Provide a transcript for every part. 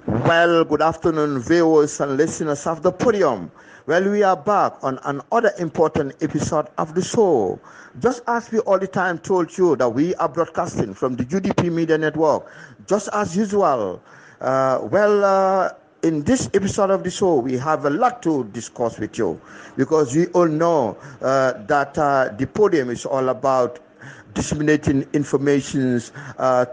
Well, good afternoon, viewers and listeners of the podium. Well, we are back on another important episode of the show. Just as we all the time told you that we are broadcasting from the UDP Media Network, just as usual. In this episode of the show, we have a lot to discuss with you because we all know that the podium is all about disseminating informations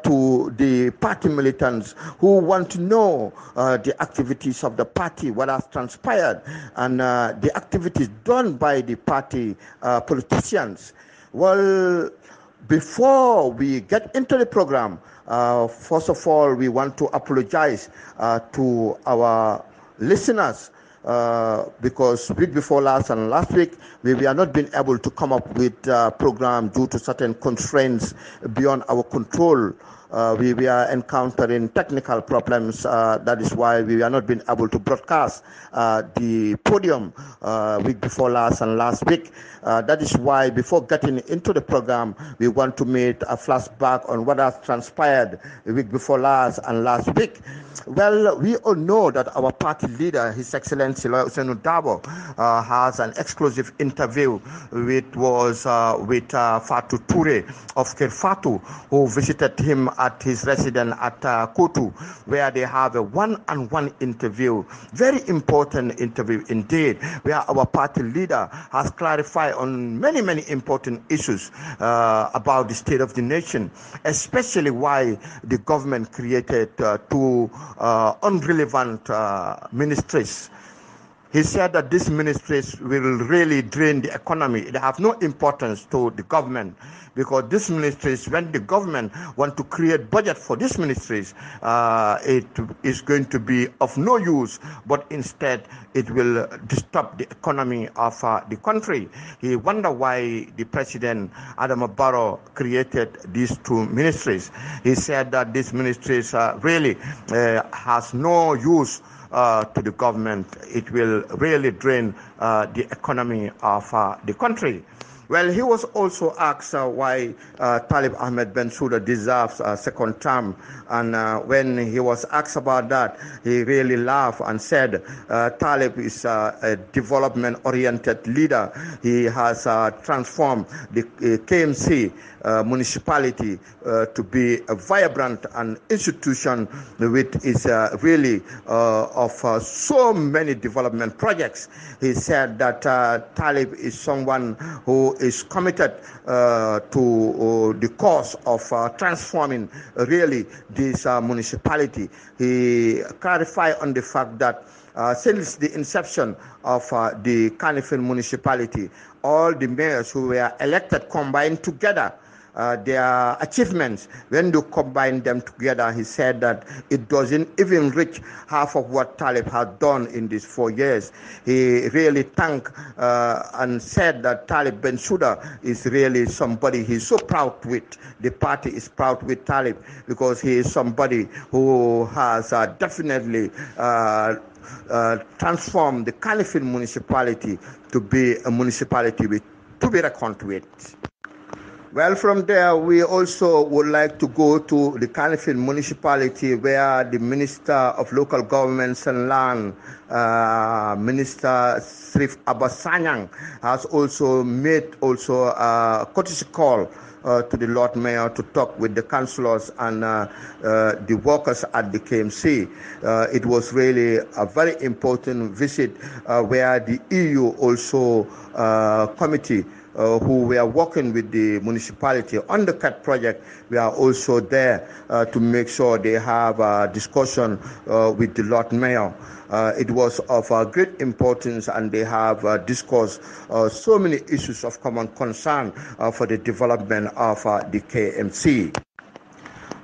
to the party militants who want to know the activities of the party, what has transpired, and the activities done by the party politicians. Well, before we get into the program, first of all, we want to apologize to our listeners because week before last and last week we are not been able to come up with a program due to certain constraints beyond our control. We are encountering technical problems. That is why we are not been able to broadcast the podium week before last and last week. That is why before getting into the program, we want to make a flashback on what has transpired the week before last and last week. Well, we all know that our party leader, His Excellency Ousainou Darboe, has an exclusive interview with Fatou Touré of Kerfatu, who visited him at his residence at Kotu, where they have a one-on-one interview, very important interview indeed, where our party leader has clarified on many important issues about the state of the nation, especially why the government created two unrelevant ministries. He said that these ministries will really drain the economy. They have no importance to the government because these ministries, when the government want to create budget for these ministries, it is going to be of no use, but instead it will disturb the economy of the country. He wondered why the president, Adama Barrow, created these two ministries. He said that these ministries really has no use to the government. It will really drain the economy of the country. Well, he was also asked why Talib Ahmed Bensouda deserves a second term. And when he was asked about that, he really laughed and said, Talib is a development-oriented leader. He has transformed the KMC municipality to be a vibrant and institution which is really of so many development projects. He said that Talib is someone who is committed to the cause of transforming really this municipality. He clarified on the fact that since the inception of the Kanifing municipality, all the mayors who were elected combined together their achievements, when you combine them together, he said that it doesn't even reach half of what Talib had done in these 4 years. He really thanked and said that Talib Bensouda is really somebody he's so proud with. The party is proud with Talib because he is somebody who has definitely transformed the Kanifing municipality to be a municipality to be reckoned with. Well, from there, we also would like to go to the Kanifing municipality where the Minister of Local Governments and Land, Minister Srif Abbas Sanyang, has also made a courtesy call to the Lord Mayor to talk with the councillors and the workers at the KMC. It was really a very important visit where the EU also committee who were working with the municipality on the CAT project, we are also there to make sure they have a discussion with the Lord Mayor. It was of great importance, and they have discussed so many issues of common concern for the development of the KMC.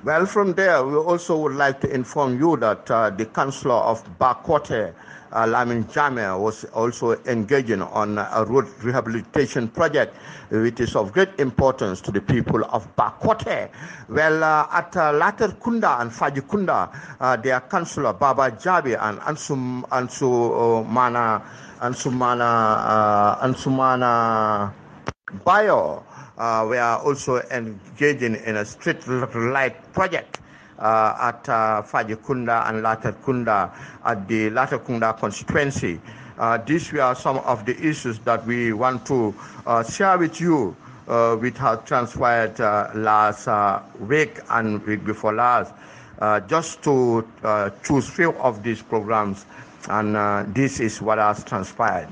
Well, from there, we also would like to inform you that the councillor of Bakote, Lamin Jameh, was also engaging on a road rehabilitation project which is of great importance to the people of Bakote. Well, at Later Kunda and Fajikunda, their councillor Baba Jabi and Ansumana Bayo were also engaging in a street light project. at Fajikunda and Latrikunda at the Latrikunda constituency. These were some of the issues that we want to share with you, which have transpired last week and week before last, just to choose few of these programs, and this is what has transpired.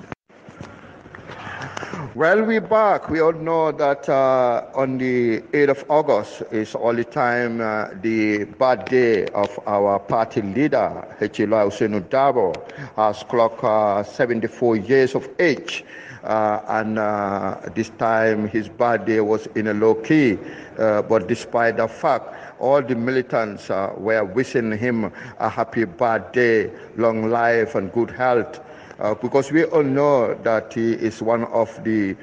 Well, we're back. We all know that on the 8th of August is all the time the birthday of our party leader, Hechila Usenu Dabo, has clocked 74 years of age. And this time his birthday was in a low key, but despite the fact, all the militants were wishing him a happy birthday, long life and good health. Because we all know that he is one of the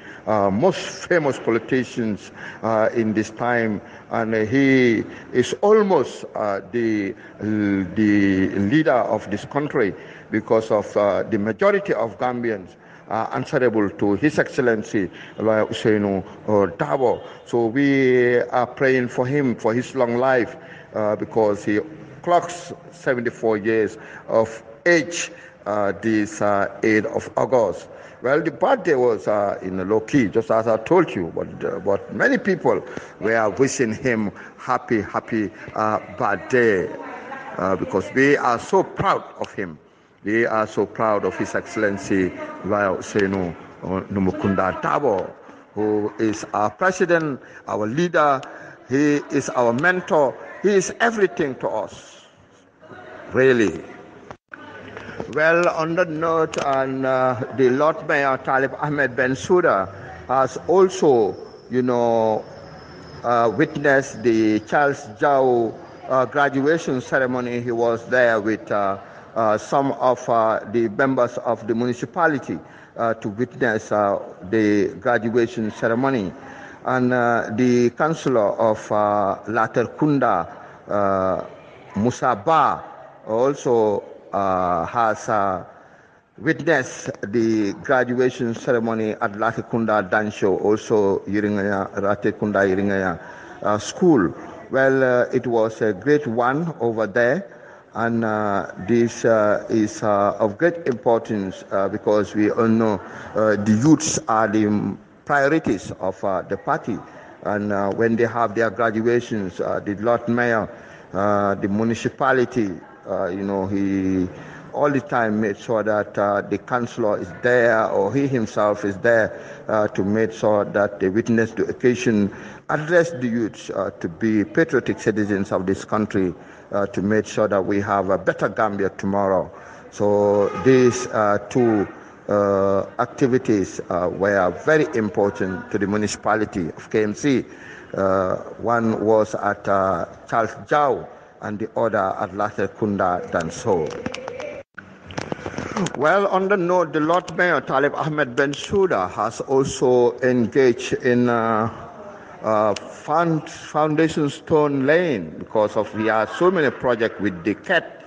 most famous politicians in this time, and he is almost the leader of this country, because of the majority of Gambians are answerable to His Excellency Usainu Dabo. So we are praying for him, for his long life, because he clocks 74 years of age this 8th of August. Well, the birthday was in a low key, just as I told you, but many people were wishing him happy birthday, because we are so proud of him. We are so proud of His Excellency Usenu Numukunda Dabo, who is our president, our leader. He is our mentor. He is everything to us, really. Well, on that note, and the Lord Mayor Talib Ahmed Bensouda has also, witnessed the Charles Jau graduation ceremony. He was there with some of the members of the municipality to witness the graduation ceremony. And the councillor of Latrikunda, Musa Ba, also has witnessed the graduation ceremony at Latrikunda Dansho, also Latrikunda Yiringaya School. Well, it was a great one over there, and this is of great importance because we all know the youths are the priorities of the party, and when they have their graduations, the Lord Mayor, the municipality, he all the time made sure that the councillor is there, or he himself is there to make sure that they witness the occasion, address the youth to be patriotic citizens of this country, to make sure that we have a better Gambia tomorrow. So these two activities were very important to the municipality of KMC. One was at Charles Jau, and the other at Latrikunda Dansho. Well, on the note, the Lord Mayor Talib Ahmed Bensouda has also engaged in Foundation Stone Lane, because of we have so many projects with the CAT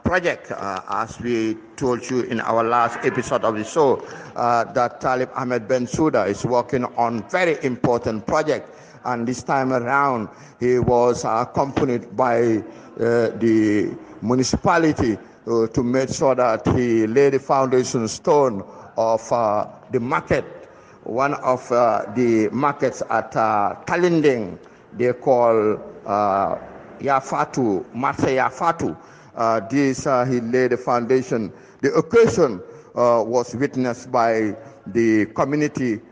project, as we told you in our last episode of the show, that Talib Ahmed Bensouda is working on very important project. And this time around, he was accompanied by the municipality to make sure that he laid the foundation stone of the market, one of the markets at Talinding. They call Yafatu, Marse Yafatu. This he laid the foundation. The occasion was witnessed by the community,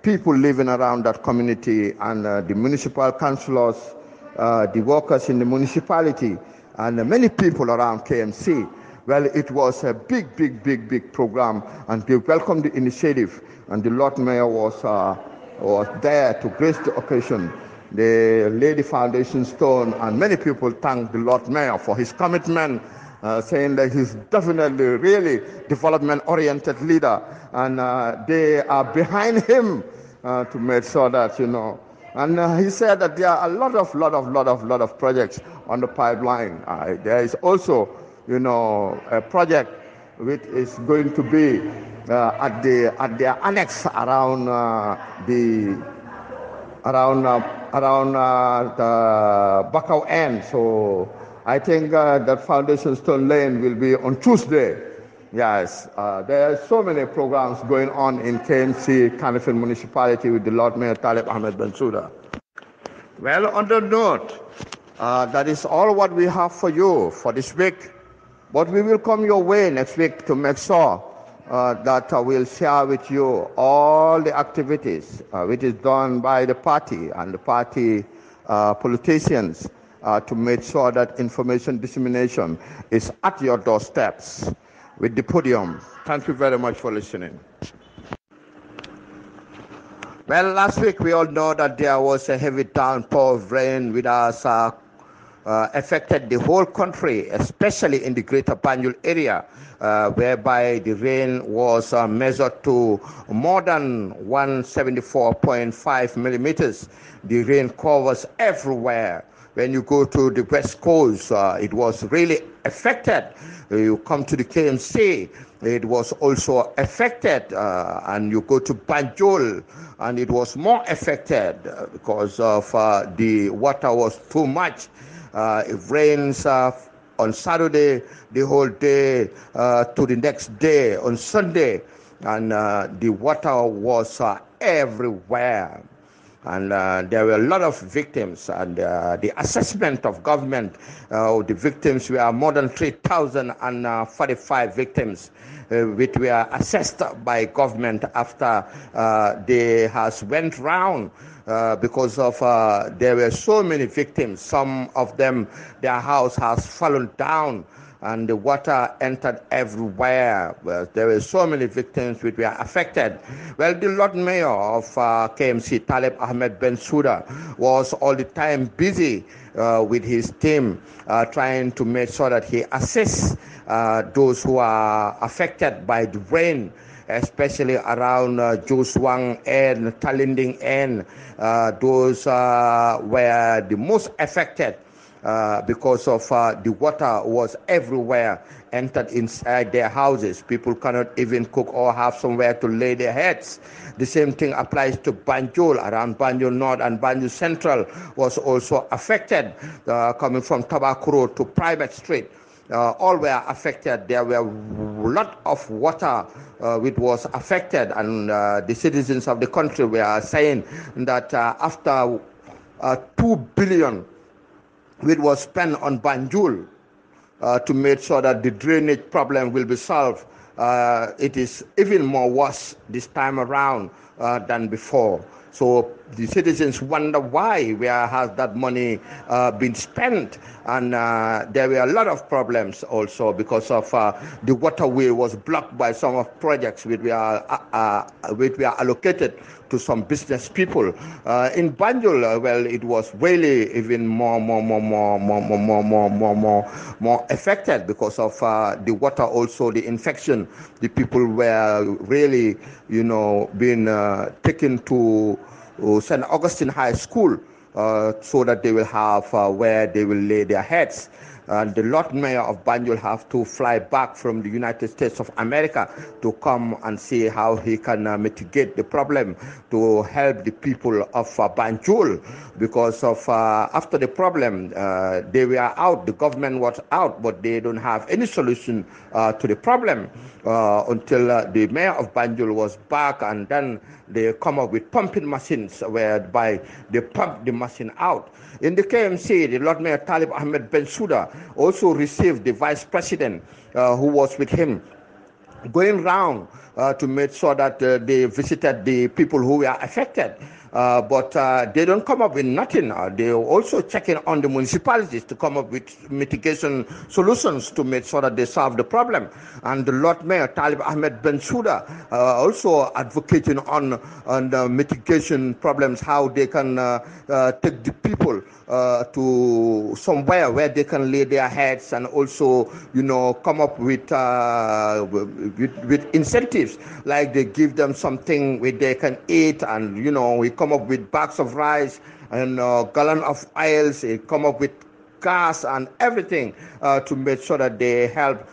people living around that community, and the municipal councillors, the workers in the municipality, and many people around KMC. Well, it was a big program, and they welcomed the initiative, and the Lord Mayor was there to grace the occasion. They laid the foundation stone, and many people thanked the Lord Mayor for his commitment, saying that he's definitely really development-oriented leader, and they are behind him to make sure that, And he said that there are a lot of projects on the pipeline. There is also, a project which is going to be at their annex around the the Bakau end. So I think that Foundation Stone Lane will be on Tuesday. Yes, there are so many programs going on in KMC, Kanifing Municipality, with the Lord Mayor Talib Ahmed Bensouda. Well, on the note, that is all what we have for you for this week. But we will come your way next week to make sure that we'll share with you all the activities which is done by the party and the party politicians to make sure that information dissemination is at your doorsteps with the podium. Thank you very much for listening. Well, last week we all know that there was a heavy downpour of rain which has affected the whole country, especially in the greater Banjul area, whereby the rain was measured to more than 174.5 millimeters. The rain covers everywhere. When you go to the West Coast, it was really affected. You come to the KMC, it was also affected, and you go to Banjul, and it was more affected because of the water was too much. It rains on Saturday the whole day to the next day on Sunday, and the water was everywhere. And there were a lot of victims, and the assessment of government, the victims were more than 3,045 victims, which were assessed by government after they has went round. Because of there were so many victims. Some of them, their house has fallen down and the water entered everywhere. Well, there were so many victims which were affected. Well, the Lord Mayor of KMC, Talib Ahmed Bensouda, was all the time busy with his team trying to make sure that he assists those who are affected by the rain, especially around Joswang and Talinding and those were the most affected because of the water was everywhere, entered inside their houses. People cannot even cook or have somewhere to lay their heads. The same thing applies to Banjul. Around Banjul North and Banjul Central was also affected, coming from Tobacco Road to Private Street. All were affected. There were a lot of water which was affected, and the citizens of the country were saying that after 2 billion which was spent on Banjul to make sure that the drainage problem will be solved, it is even more worse this time around than before. So the citizens wonder where has that money been spent, and there were a lot of problems also because of the waterway was blocked by some of projects which were allocated to some business people. In Banjul, well, it was really even more affected because of the water, also the infection. The people were really, being taken to St. Augustine High School so that they will have where they will lay their heads. And the Lord Mayor of Banjul have to fly back from the United States of America to come and see how he can mitigate the problem to help the people of Banjul, because of after the problem they were out, the government was out, but they don't have any solution to the problem until the mayor of Banjul was back, and then they come up with pumping machines whereby they pump the machine out. In the KMC, the Lord Mayor Talib Ahmed Bensouda also received the vice president who was with him, going round to make sure that they visited the people who were affected. But they don't come up with nothing. They're also checking on the municipalities to come up with mitigation solutions to make sure that they solve the problem. And the Lord Mayor Talib Ahmed Bensouda also advocating on the mitigation problems, how they can take the people to somewhere where they can lay their heads, and also, come up with incentives, like they give them something where they can eat, and we come up with bags of rice and a gallon of oils. They come up with gas and everything to make sure that they help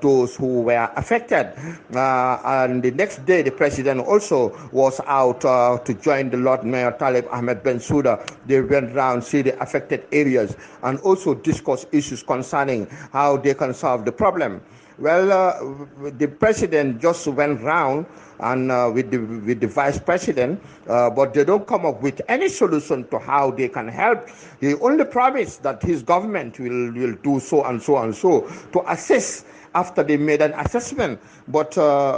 those who were affected. And the next day, the president also was out to join the Lord Mayor Talib Ahmed Bensouda. They went around, see the affected areas, and also discuss issues concerning how they can solve the problem. Well, the president just went round and with the vice president, but they don't come up with any solution to how they can help. He only promised that his government will do so and so and so to assess after they made an assessment. But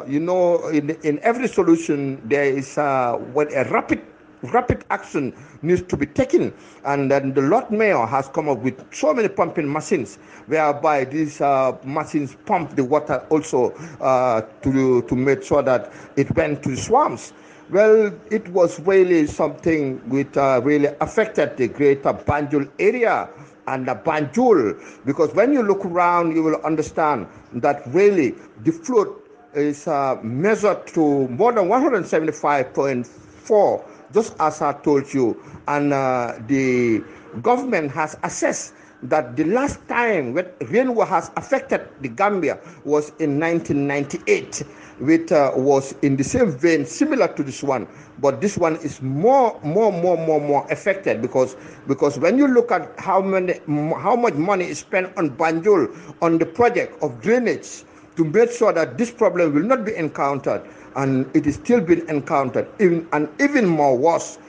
in every solution there is when a rapid action needs to be taken, and then the Lord Mayor has come up with so many pumping machines whereby these machines pump the water also to make sure that it went to the swamps. Well, it was really something which really affected the greater Banjul area and the Banjul, because when you look around you will understand that really the flood is measured to more than 175.4, just as I told you, and the government has assessed that the last time when rainwater has affected the Gambia was in 1998, which was in the same vein, similar to this one, but this one is more affected because when you look at how much money is spent on Banjul on the project of drainage to make sure that this problem will not be encountered, and it is still being encountered, even more worse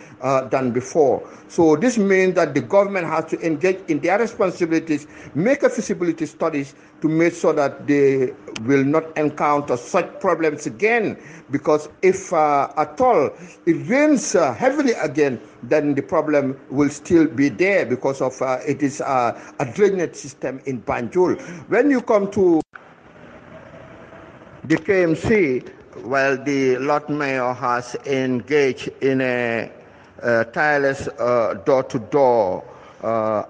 than before. So this means that the government has to engage in their responsibilities, make a feasibility studies to make sure that they will not encounter such problems again, because if at all it rains heavily again, then the problem will still be there because of it is a drainage system in Banjul. When you come to the KMC, well, the Lord Mayor has engaged in a tireless door-to-door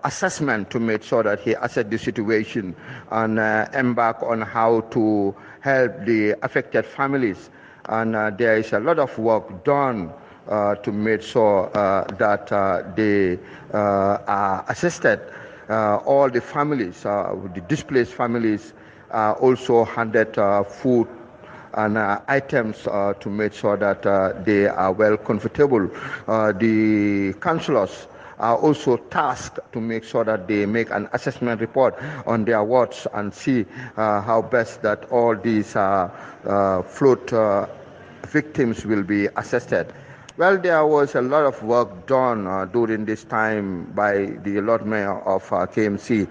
assessment to make sure that he assess the situation and embark on how to help the affected families. And there is a lot of work done to make sure that they are assisted. All the families, the displaced families, also handed food and items to make sure that they are well comfortable. The councillors are also tasked to make sure that they make an assessment report on their wards and see how best that all these flood victims will be assisted. Well, there was a lot of work done during this time by the Lord Mayor of KMC,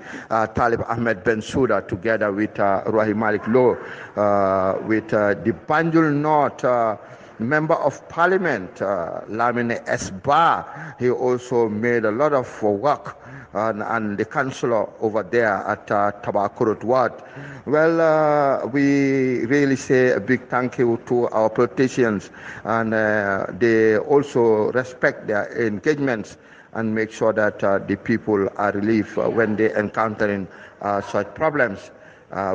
Talib Ahmed Bensouda, together with Rohey Malik Lowe, with the Banjul North Member of Parliament, Lamine Esba. He also made a lot of work, and the councillor over there at Tabakurut Ward. Well, we really say a big thank you to our politicians, and they also respect their engagements and make sure that the people are relieved when they encountering such problems.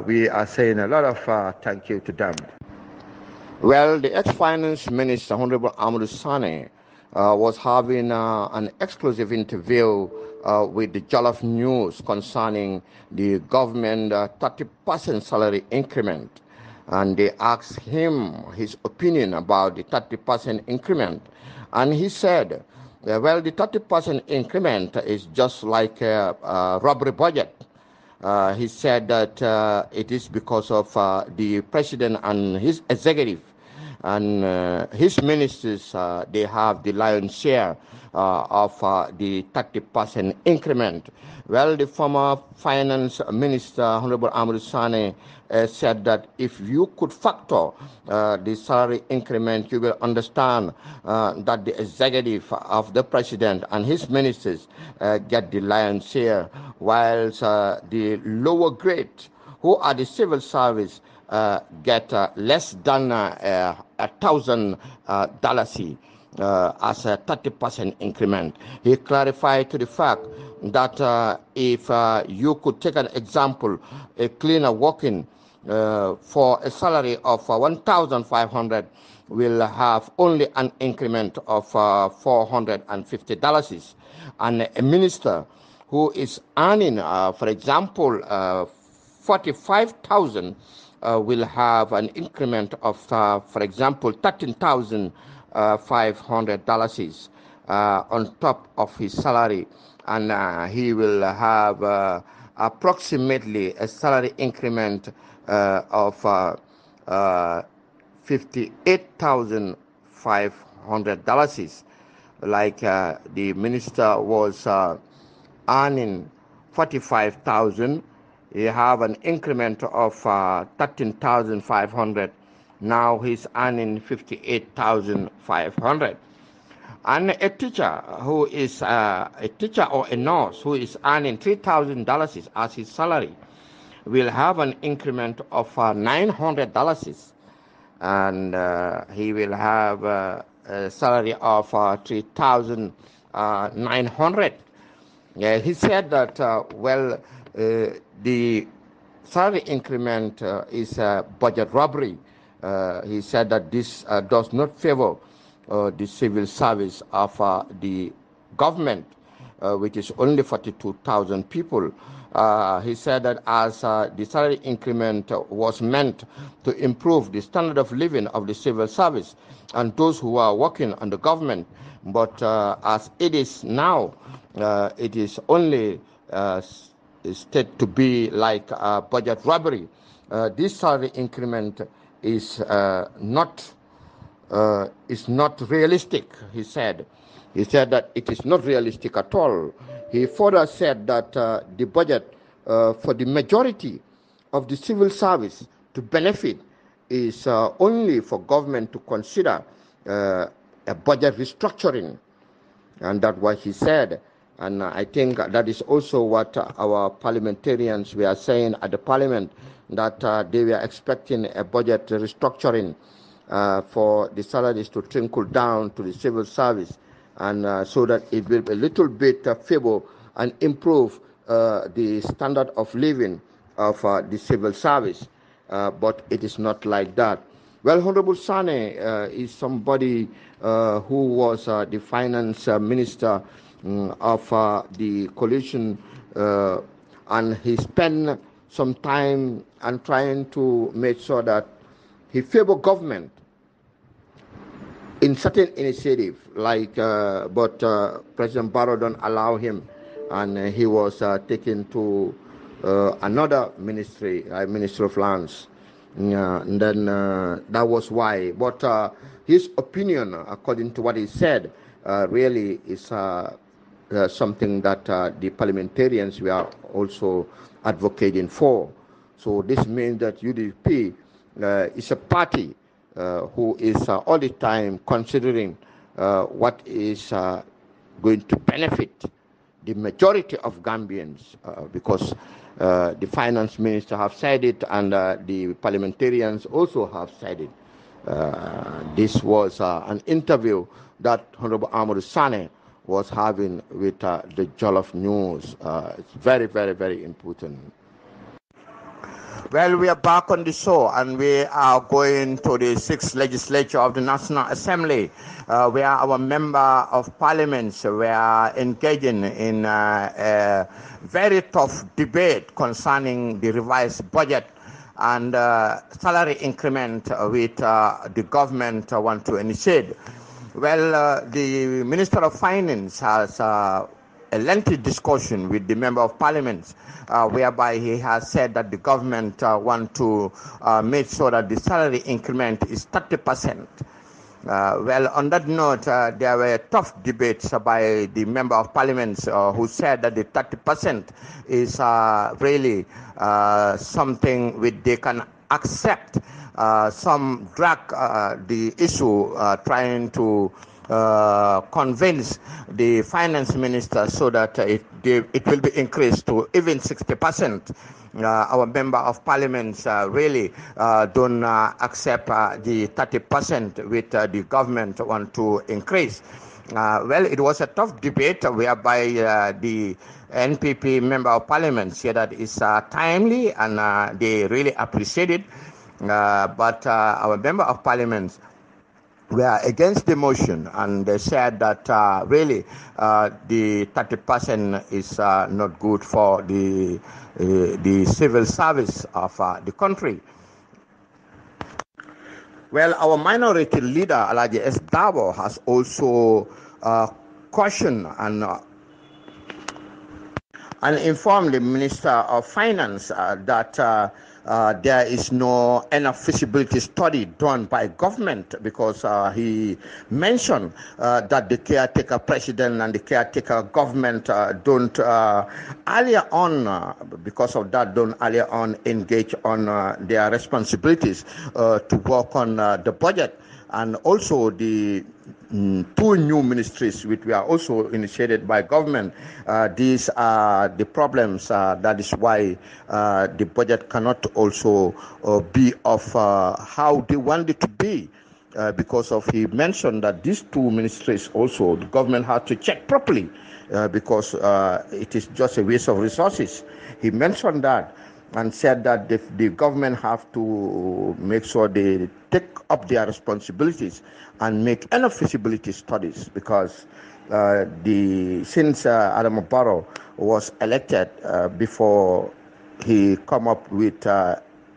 We are saying a lot of thank you to them. Well, the ex-finance minister, Honorable Amadou Sane, was having an exclusive interview with the Jollof News concerning the government 30% salary increment. And they asked him his opinion about the 30% increment. And he said, well, the 30% increment is just like a robbery budget. He said that it is because of the president and his executive and his ministers, they have the lion's share of the 30% increment. Well, the former finance minister, Honorable Amadou Sane, said that if you could factor the salary increment, you will understand that the executive of the president and his ministers get the lion's share, whilst the lower grade, who are the civil service, get less than $1,000 as a 30% increment. He clarified to the fact that if you could take an example, a cleaner working for a salary of $1,500 will have only an increment of $450, and a minister who is earning, for example, 45,000 will have an increment of, for example, $13,500 on top of his salary, and he will have approximately a salary increment of $58,500. Like the minister was earning 45,000, he have an increment of 13,500. Now he's earning 58,500. And a teacher who is a teacher or a nurse who is earning $3,000 as his salary will have an increment of $900, and he will have a salary of 3,900. He said that the salary increment is budget robbery. He said that this does not favor the civil service of the government, which is only 42,000 people. He said that as the salary increment was meant to improve the standard of living of the civil service and those who are working on the government, but as it is now, it is only stated to be like budget robbery. This salary increment is not realistic, he said. He said that it is not realistic at all. He further said that the budget for the majority of the civil service to benefit is only for government to consider a budget restructuring. And that's what he said. And I think that is also what our parliamentarians were saying at the parliament, that they were expecting a budget restructuring for the salaries to trickle down to the civil service, and so that it will a little bit favor and improve the standard of living of the civil service. But it is not like that. Well, Honorable Sane is somebody who was the finance minister of the coalition, and he spent some time and trying to make sure that he favor government in certain initiative, like but President Barrow don't allow him, and he was taken to another ministry, Ministry of Lands. And then that was why. But his opinion, according to what he said, really is something that the parliamentarians were also advocating for. So this means that UDP is a party who is all the time considering what is going to benefit the majority of Gambians, because the finance minister have said it, and the parliamentarians also have said it. This was an interview that Honorable Amadou Sane was having with the Jollof News. It's very, very, very important. Well, we are back on the show, and we are going to the 6th legislature of the National Assembly, where our member of parliaments were engaging in a very tough debate concerning the revised budget and salary increment with the government want to initiate. Well, the Minister of Finance has a lengthy discussion with the Member of Parliament, whereby he has said that the government want to make sure that the salary increment is 30%. Well, on that note, there were tough debates by the Member of Parliament who said that the 30% is really something which they can accept. Some drag the issue, trying to convince the finance minister so that it will be increased to even 60%. Our member of parliament really don't accept the 30% which the government want to increase. Well, it was a tough debate whereby the NPP member of parliament said that it's timely, and they really appreciate it. But our member of parliament were against the motion, and they said that really the 30% is not good for the civil service of the country. Well, our minority leader, Alhaji S. Dabo, has also cautioned and informed the Minister of Finance that there is no enough feasibility study done by government, because he mentioned that the caretaker president and the caretaker government don't earlier on, because of that, don't earlier on engage on their responsibilities to work on the budget. And also the two new ministries which were also initiated by government. These are the problems. That is why the budget cannot also be of how they want it to be. Because of he mentioned that these two ministries also the government had to check properly because it is just a waste of resources. He mentioned that and said that the government have to make sure they take up their responsibilities and make enough feasibility studies, because since Adama Barrow was elected, before he come up with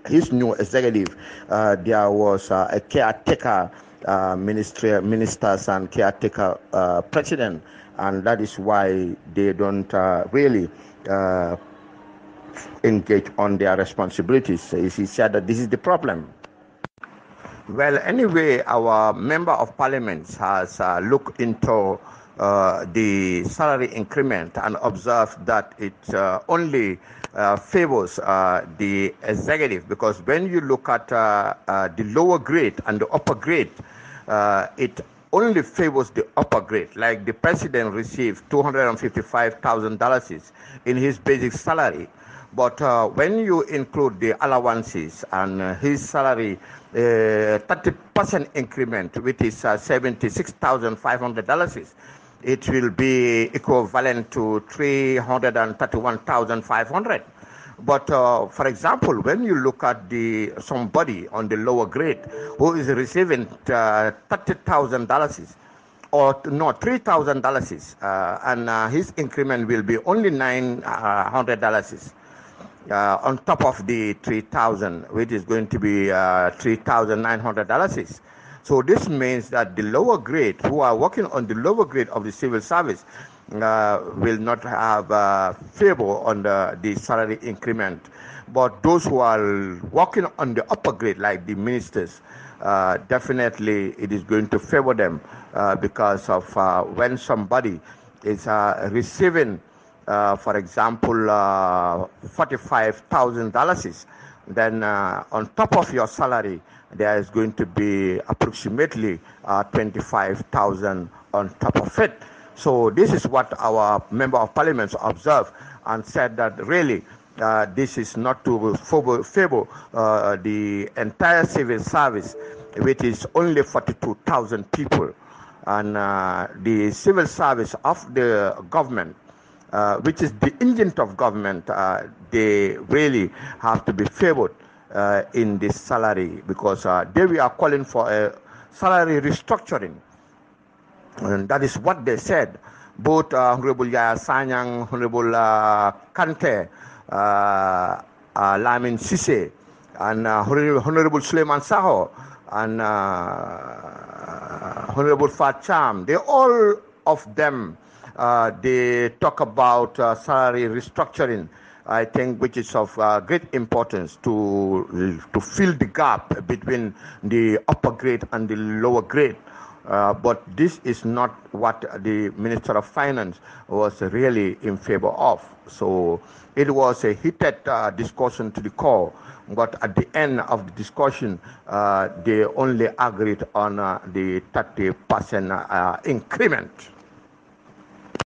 his new executive, there was a caretaker ministers and caretaker president, and that is why they don't really engage on their responsibilities. He said that this is the problem. Well, anyway, our member of parliament has looked into the salary increment and observed that it only favors the executive, because when you look at the lower grade and the upper grade, it only favors the upper grade. Like the president received $255,000 in his basic salary. But when you include the allowances and his salary, 30% increment, which is $76,500, it will be equivalent to $331,500. But for example, when you look at somebody on the lower grade who is receiving $30,000 or no $3,000, and his increment will be only $900. On top of the 3,000, which is going to be $3,900. So this means that the lower grade, who are working on the lower grade of the civil service, will not have favor on the salary increment. But those who are working on the upper grade, like the ministers, definitely it is going to favor them because of when somebody is receiving for example, $45,000, then on top of your salary, there is going to be approximately $25,000 on top of it. So this is what our member of parliament observed and said that really this is not to favor the entire civil service, which is only 42,000 people, and the civil service of the government, which is the engine of government, they really have to be favored in this salary, because they we are calling for a salary restructuring. And that is what they said. Both Honorable Yaya Sanyang, Honorable Kante, Lamin Sise, and Honorable Suleiman Saho, and Honorable Fat Cham, they all of them they talk about salary restructuring, I think, which is of great importance to fill the gap between the upper grade and the lower grade. But this is not what the Minister of Finance was really in favor of. So it was a heated discussion to the core. But at the end of the discussion, they only agreed on the 30% increment.